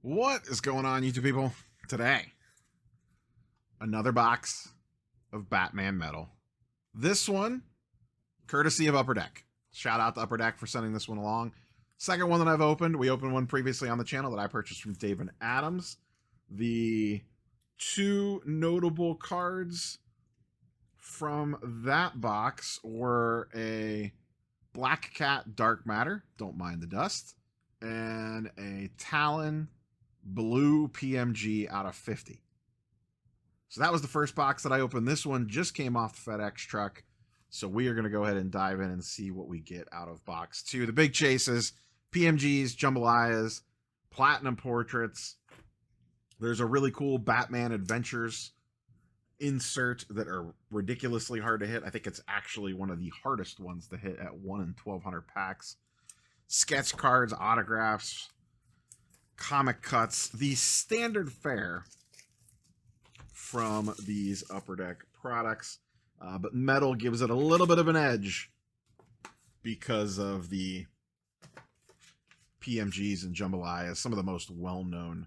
What is going on, YouTube people? Today, another box of Batman metal. This one, courtesy of Upper Deck. Shout out to Upper Deck for sending this one along. Second one that I've opened. We opened one previously on the channel that I purchased from Dave and Adams. The two notable cards from that box were a Black Cat Dark Matter, don't mind the dust, and a Talon Blue PMG out of 50. So that was the first box that I opened. This one just came off the FedEx truck. So we are going to go ahead and dive in and see what we get out of box two. The big chases, PMGs, jambalayas, platinum portraits. There's a really cool Batman Adventures insert that are ridiculously hard to hit. I think it's actually one of the hardest ones to hit at 1 in 1,200 packs. Sketch cards, autographs, comic cuts, the standard fare from these Upper Deck products, but metal gives it a little bit of an edge because of the PMGs and jambalayas, some of the most well-known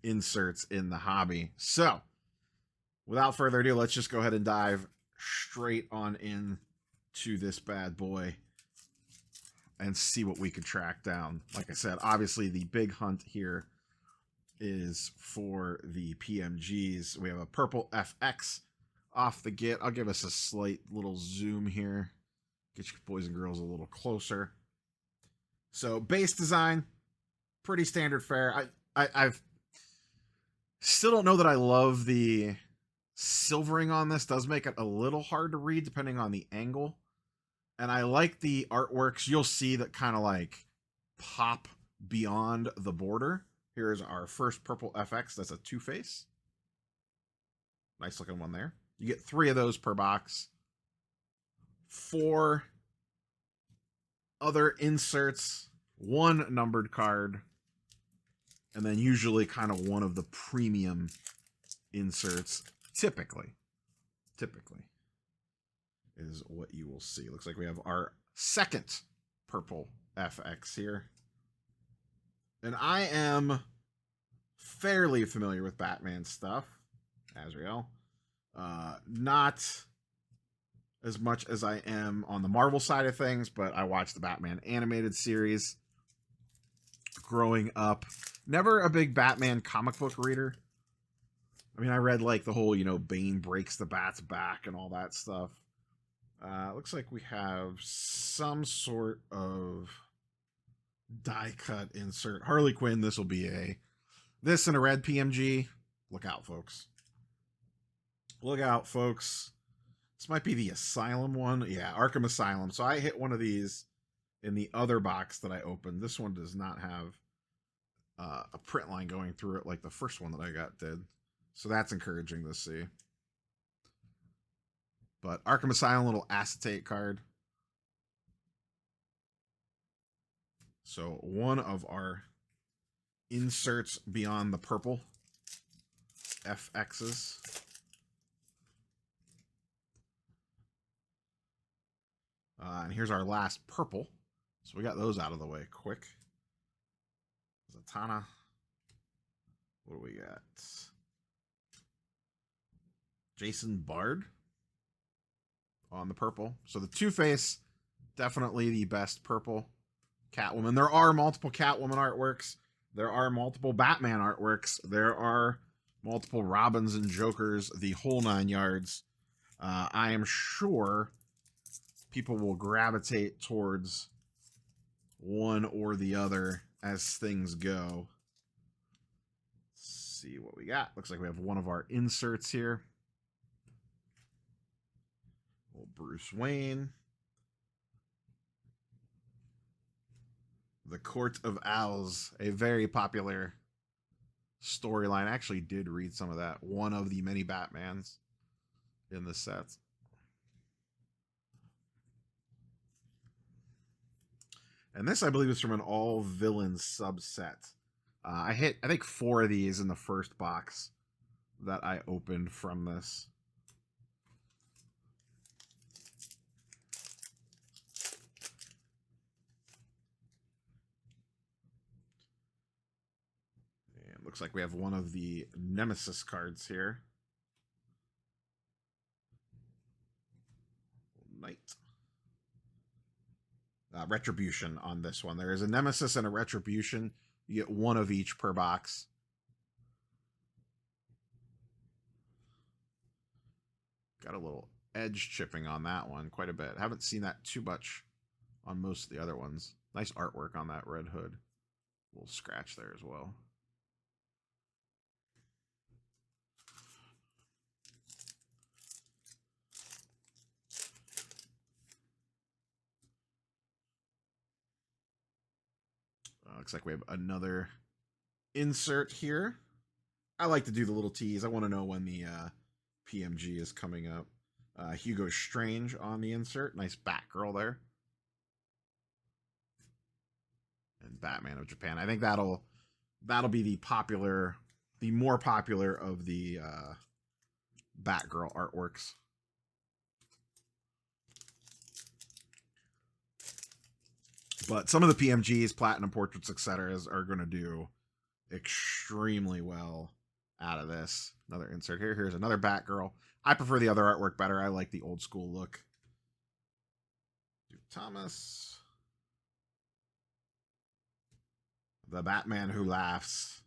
inserts in the hobby. So without further ado, let's just go ahead and dive straight on in to this bad boy and see what we can track down. Like I said, obviously the big hunt here is for the PMGs. We have a purple FX off the get. I'll give us a slight little zoom here. Get you boys and girls a little closer. So base design, pretty standard fare. I've still don't know that I love the silvering on this. Does make it a little hard to read depending on the angle. And I like the artworks. You'll see that kind of like pop beyond the border. Here's our first purple FX. That's a Two-Face. Nice looking one there. You get 3 of those per box. 4 other inserts. 1 numbered card. And then usually kind of one of the premium inserts. Typically is what you will see. Looks like we have our second purple FX here. And I am fairly familiar with Batman stuff, Azrael. Not as much as I am on the Marvel side of things, but I watched the Batman animated series growing up. Never a big Batman comic book reader. I mean, I read like the whole, Bane breaks the Bat's back and all that stuff. Looks like we have some sort of die cut insert. Harley Quinn, this will be this and a red PMG. Look out, folks. Look out, folks. This might be the Asylum one. Yeah, Arkham Asylum. So I hit one of these in the other box that I opened. This one does not have a print line going through it like the first one that I got did. So that's encouraging to see. But Arkham Asylum, little acetate card. So one of our inserts beyond the purple FXs. And here's our last purple. So we got those out of the way quick. Zatanna. What do we got? Jason Bard on the purple. So the Two-Face, definitely the best purple. Catwoman. There are multiple Catwoman artworks. There are multiple Batman artworks. There are multiple Robins and Jokers, the whole 9 yards. I am sure people will gravitate towards one or the other as things go. Let's see what we got. Looks like we have one of our inserts here. Old Bruce Wayne. The Court of Owls, a very popular storyline. I actually did read some of that. One of the many Batmans in the set. And this, I believe, is from an all-villain subset. I hit, I think, 4 of these in the first box that I opened from this. Looks like we have one of the Nemesis cards here. Knight. Retribution on this one. There is a Nemesis and a Retribution. You get one of each per box. Got a little edge chipping on that one, quite a bit. Haven't seen that too much on most of the other ones. Nice artwork on that red hood. A little scratch there as well. Looks like we have another insert here. I like to do the little tease. I want to know when the PMG is coming up. Hugo Strange on the insert. Nice Batgirl there. And Batman of Japan. I think that'll be the more popular of the Batgirl artworks. But some of the PMGs, Platinum Portraits, etc. are going to do extremely well out of this. Another insert here. Here's another Batgirl. I prefer the other artwork better. I like the old school look. Duke Thomas. The Batman Who Laughs.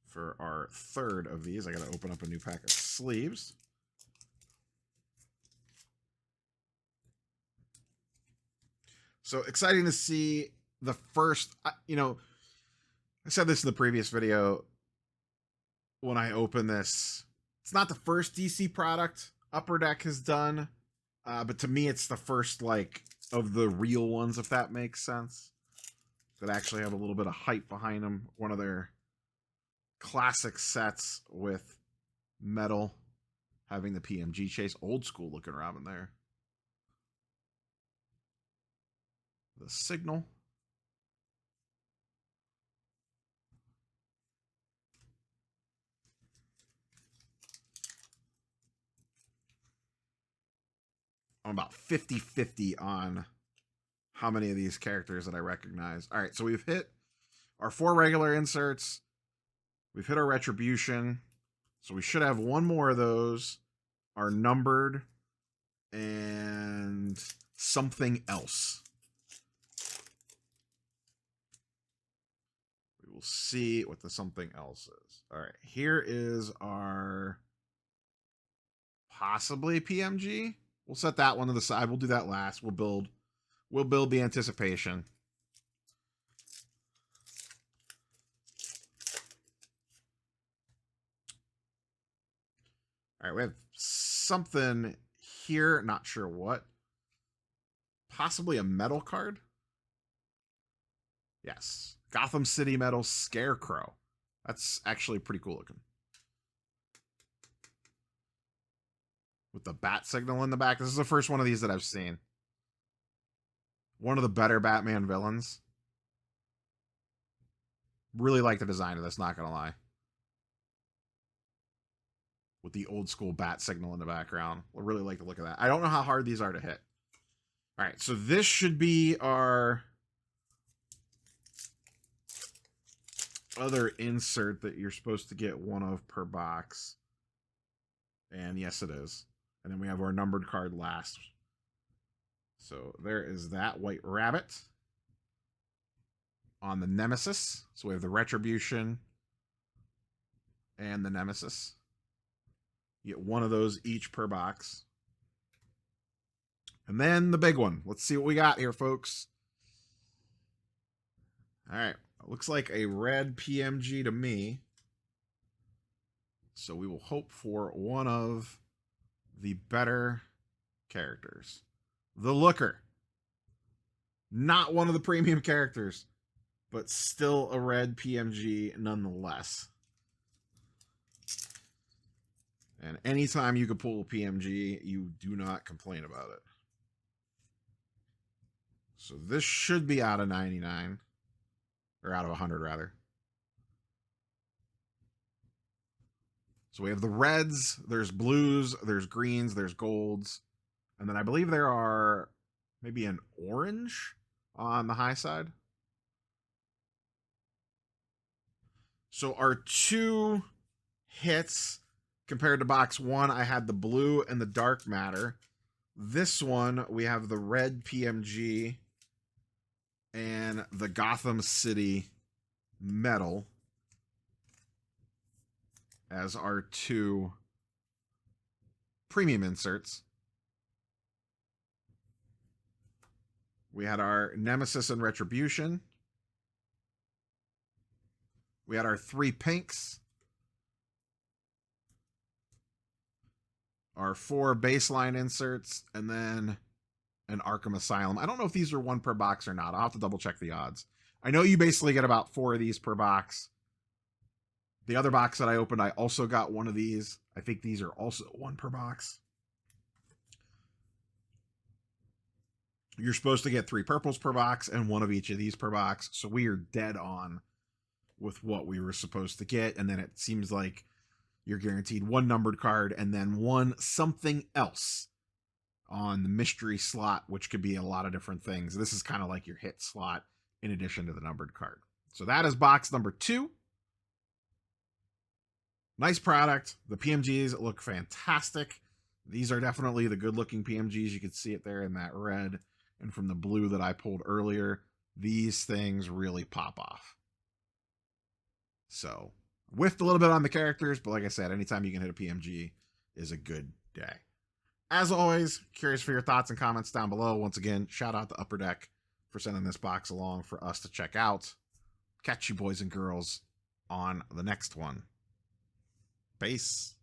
For our third of these, I got to open up a new pack of sleeves. So exciting to see the first, you know, I said this in the previous video when I opened this. It's not the first DC product Upper Deck has done, but to me it's the first, like, of the real ones, if that makes sense, that actually have a little bit of hype behind them. One of their classic sets with metal, having the PMG chase. Old school looking Robin there. The Signal. I'm about 50-50 on how many of these characters that I recognize. All right, so we've hit our 4 regular inserts. We've hit our Retribution. So we should have one more of those. Our numbered and something else. We'll see what the something else is. All right, here is our possibly PMG. We'll set that one to the side. We'll do that last. We'll build the anticipation. All right, we have something here, not sure what. Possibly a metal card. Yes. Gotham City Metal Scarecrow. That's actually pretty cool looking. With the bat signal in the back. This is the first one of these that I've seen. One of the better Batman villains. Really like the design of this, not gonna lie. With the old school bat signal in the background. I really like the look of that. I don't know how hard these are to hit. All right, so this should be our other insert that you're supposed to get one of per box. And yes, it is. And then we have our numbered card last. So there is that White Rabbit on the Nemesis. So we have the Retribution and the Nemesis. You get one of those each per box. And then the big one. Let's see what we got here, folks. All right. Looks like a red PMG to me. So we will hope for one of the better characters. The Looker. Not one of the premium characters, but still a red PMG nonetheless. And anytime you can pull a PMG, you do not complain about it. So this should be out of 99. Or out of 100, rather. So we have the reds, there's blues, there's greens, there's golds. And then I believe there are maybe an orange on the high side. So our 2 hits compared to box 1, I had the blue and the dark matter. This one, we have the red PMG and the Gotham City metal as our 2 premium inserts. We had our Nemesis and Retribution. We had our 3 pinks. Our 4 baseline inserts, and then an Arkham Asylum. I don't know if these are 1 per box or not. I'll have to double check the odds. I know you basically get about 4 of these per box. The other box that I opened, I also got 1 of these. I think these are also 1 per box. You're supposed to get 3 purples per box and 1 of each of these per box. So we are dead on with what we were supposed to get. And then it seems like you're guaranteed 1 numbered card and then 1 something else on the mystery slot, which could be a lot of different things. This is kind of like your hit slot in addition to the numbered card. So that is box number 2. Nice product. The PMGs look fantastic. These are definitely the good-looking PMGs. You can see it there in that red. And from the blue that I pulled earlier, these things really pop off. So, whiffed a little bit on the characters, but like I said, anytime you can hit a PMG is a good day. As always, curious for your thoughts and comments down below. Once again, shout out to Upper Deck for sending this box along for us to check out. Catch you boys and girls on the next one. Peace.